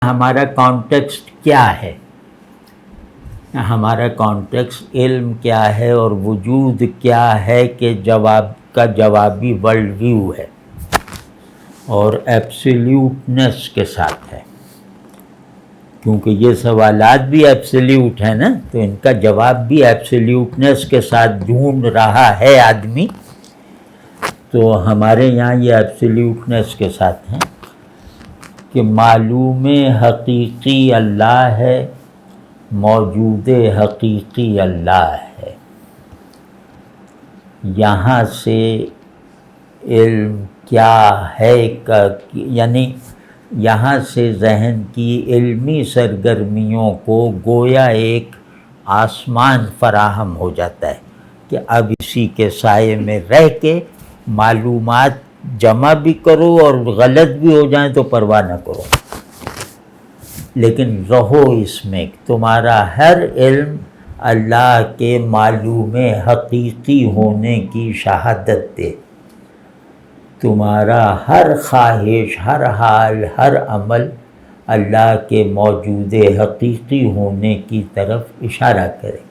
ہمارا کانٹیکسٹ کیا ہے، ہمارا کانٹیکسٹ علم کیا ہے اور وجود کیا ہے کہ جواب کا جوابی ورلڈ ویو ہے اور ایبسلیوٹنس کے ساتھ ہے، کیونکہ یہ سوالات بھی ایبسلیوٹ ہیں نا، تو ان کا جواب بھی ایبسلیوٹنس کے ساتھ ڈھونڈ رہا ہے آدمی، تو ہمارے یہاں یہ ایبسلیوٹنس کے ساتھ ہیں کہ معلوم حقیقی اللہ ہے، موجود حقیقی اللہ ہے۔ یہاں سے علم کیا ہے یعنی یہاں سے ذہن کی علمی سرگرمیوں کو گویا ایک آسمان فراہم ہو جاتا ہے کہ اب اسی کے سائے میں رہ کے معلومات جمع بھی کرو اور غلط بھی ہو جائیں تو پرواہ نہ کرو، لیکن رہو اس میں، تمہارا ہر علم اللہ کے معلوم حقیقی ہونے کی شہادت دے، تمہارا ہر خواہش، ہر حال، ہر عمل اللہ کے موجود حقیقی ہونے کی طرف اشارہ کرے۔